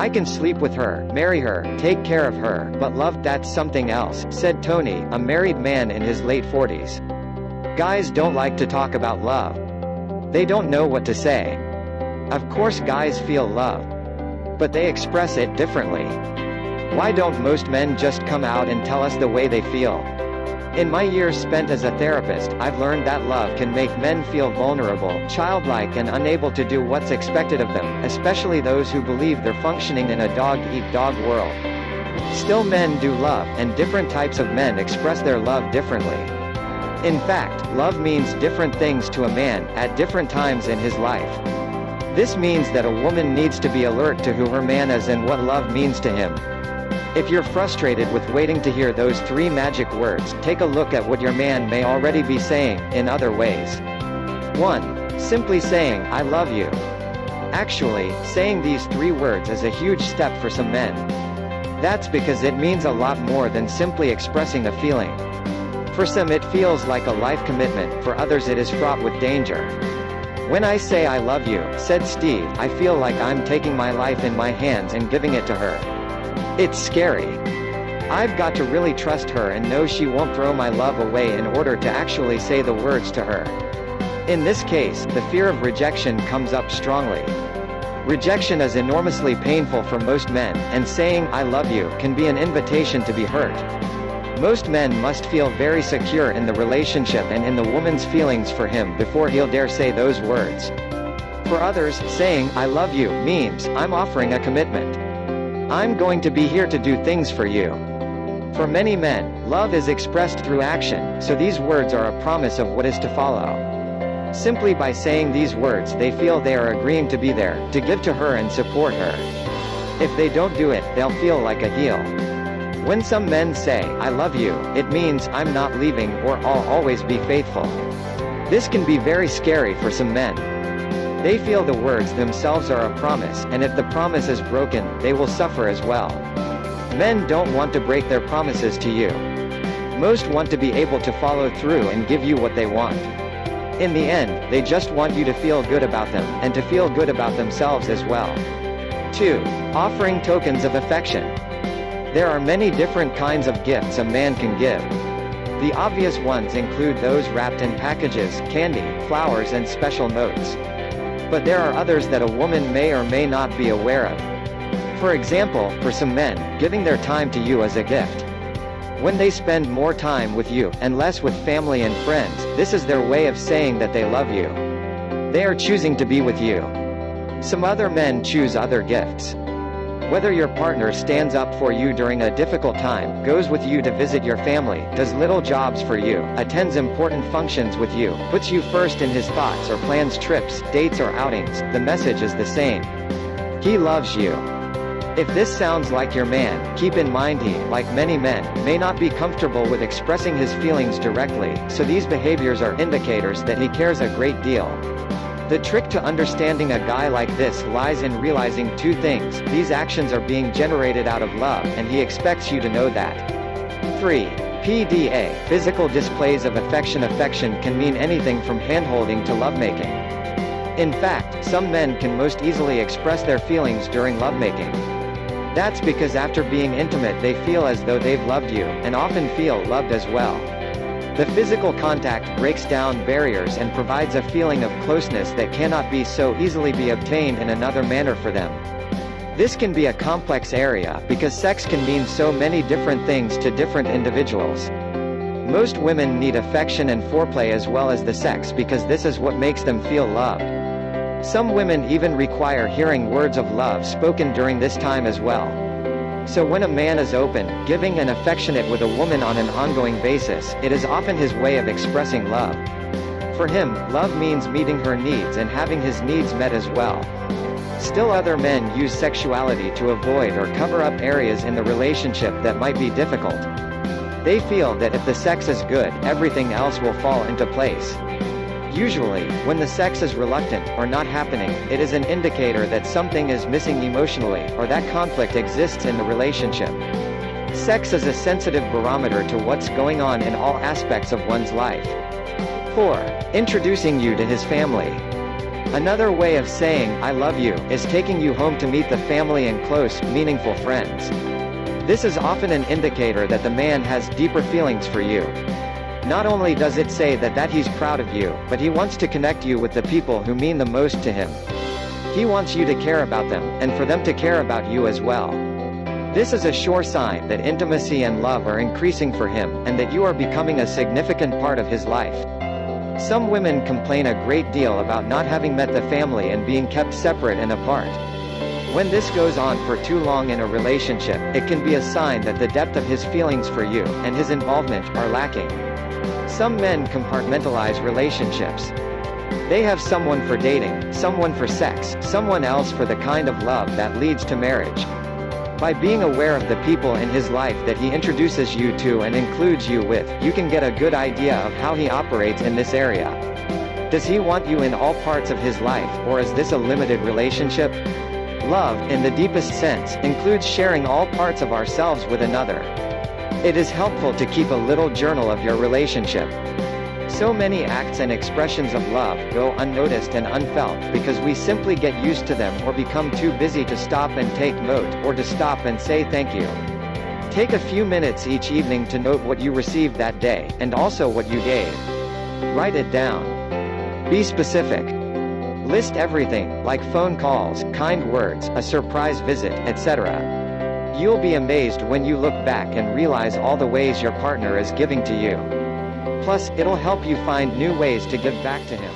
"I can sleep with her, marry her, take care of her, but love, that's something else," said Tony, a married man in his late 40s. Guys don't like to talk about love. They don't know what to say. Of course guys feel love, but they express it differently. Why don't most men just come out and tell us the way they feel? In my years spent as a therapist, I've learned that love can make men feel vulnerable, childlike and unable to do what's expected of them, especially those who believe they're functioning in a dog-eat-dog world. Still, men do love, and different types of men express their love differently. In fact, love means different things to a man, at different times in his life. This means that a woman needs to be alert to who her man is and what love means to him. If you're frustrated with waiting to hear those 3 magic words, take a look at what your man may already be saying, in other ways. 1. Simply saying, "I love you." Actually, saying these 3 words is a huge step for some men. That's because it means a lot more than simply expressing a feeling. For some it feels like a life commitment, for others it is fraught with danger. "When I say I love you," said Steve, "I feel like I'm taking my life in my hands and giving it to her. It's scary. I've got to really trust her and know she won't throw my love away in order to actually say the words to her." In this case, the fear of rejection comes up strongly. Rejection is enormously painful for most men, and saying "I love you" can be an invitation to be hurt. Most men must feel very secure in the relationship and in the woman's feelings for him before he'll dare say those words. For others, saying "I love you" means, "I'm offering a commitment. I'm going to be here to do things for you." For many men, love is expressed through action, so these words are a promise of what is to follow. Simply by saying these words they feel they are agreeing to be there, to give to her and support her. If they don't do it, they'll feel like a heel. When some men say, "I love you," it means, "I'm not leaving," or "I'll always be faithful." This can be very scary for some men. They feel the words themselves are a promise, and if the promise is broken, they will suffer as well. Men don't want to break their promises to you. Most want to be able to follow through and give you what they want. In the end, they just want you to feel good about them, and to feel good about themselves as well. 2. Offering tokens of affection. There are many different kinds of gifts a man can give. The obvious ones include those wrapped in packages, candy, flowers and special notes. But there are others that a woman may or may not be aware of. For example, for some men, giving their time to you is a gift. When they spend more time with you, and less with family and friends, this is their way of saying that they love you. They are choosing to be with you. Some other men choose other gifts. Whether your partner stands up for you during a difficult time, goes with you to visit your family, does little jobs for you, attends important functions with you, puts you first in his thoughts or plans trips, dates or outings, the message is the same. He loves you. If this sounds like your man, keep in mind he, like many men, may not be comfortable with expressing his feelings directly, so these behaviors are indicators that he cares a great deal. The trick to understanding a guy like this lies in realizing 2 things: these actions are being generated out of love, and he expects you to know that. 3. PDA, physical displays of affection. Affection can mean anything from handholding to lovemaking. In fact, some men can most easily express their feelings during lovemaking. That's because after being intimate they feel as though they've loved you, and often feel loved as well. The physical contact breaks down barriers and provides a feeling of closeness that cannot be so easily be obtained in another manner for them. This can be a complex area, because sex can mean so many different things to different individuals. Most women need affection and foreplay as well as the sex because this is what makes them feel loved. Some women even require hearing words of love spoken during this time as well. So when a man is open, giving and affectionate with a woman on an ongoing basis, it is often his way of expressing love. For him, love means meeting her needs and having his needs met as well. Still, other men use sexuality to avoid or cover up areas in the relationship that might be difficult. They feel that if the sex is good, everything else will fall into place. Usually, when the sex is reluctant, or not happening, it is an indicator that something is missing emotionally, or that conflict exists in the relationship. Sex is a sensitive barometer to what's going on in all aspects of one's life. 4. Introducing you to his family. Another way of saying, "I love you," is taking you home to meet the family and close, meaningful friends. This is often an indicator that the man has deeper feelings for you. Not only does it say that he's proud of you, but he wants to connect you with the people who mean the most to him. He wants you to care about them, and for them to care about you as well. This is a sure sign that intimacy and love are increasing for him, and that you are becoming a significant part of his life. Some women complain a great deal about not having met the family and being kept separate and apart. When this goes on for too long in a relationship, it can be a sign that the depth of his feelings for you, and his involvement, are lacking. Some men compartmentalize relationships. They have someone for dating, someone for sex, someone else for the kind of love that leads to marriage. By being aware of the people in his life that he introduces you to and includes you with, you can get a good idea of how he operates in this area. Does he want you in all parts of his life, or is this a limited relationship? Love, in the deepest sense, includes sharing all parts of ourselves with another. It is helpful to keep a little journal of your relationship. So many acts and expressions of love go unnoticed and unfelt, because we simply get used to them or become too busy to stop and take note, or to stop and say thank you. Take a few minutes each evening to note what you received that day, and also what you gave. Write it down. Be specific. List everything, like phone calls, kind words, a surprise visit, etc. You'll be amazed when you look back and realize all the ways your partner is giving to you. Plus, it'll help you find new ways to give back to him.